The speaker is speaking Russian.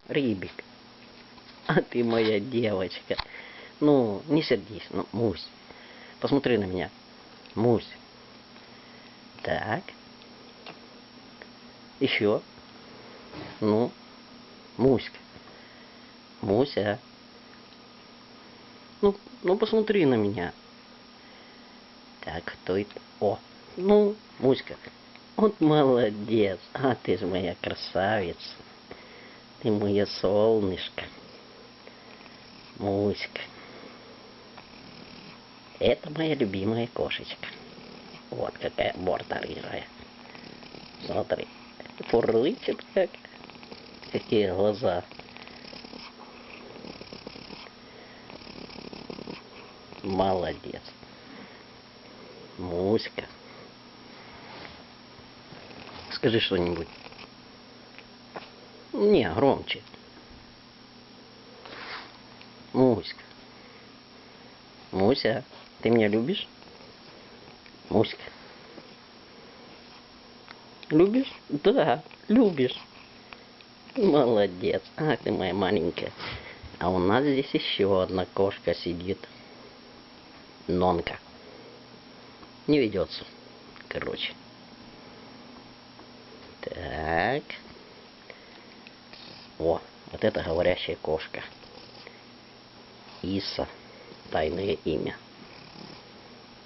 Рибик. А ты моя девочка. Ну, не сердись, ну, Мусь. Посмотри на меня. Мусь. Так. Еще. Ну, Муська. Муся. Ну, посмотри на меня. Так, кто это? О, ну, Муська. Вот молодец. А ты же моя красавица. Ты моя солнышко. Муська. Это моя любимая кошечка. Вот какая морда рыжая. Смотри. Фурлычет как. Какие глаза. Молодец. Муська. Скажи что-нибудь. Не, громче. Муська. Муся, ты меня любишь? Муська. Любишь? Да, любишь. Молодец. Ах ты моя маленькая. А у нас здесь еще одна кошка сидит. Нонка. Не ведется. Короче. Так. О, вот это говорящая кошка. Иса. Тайное имя.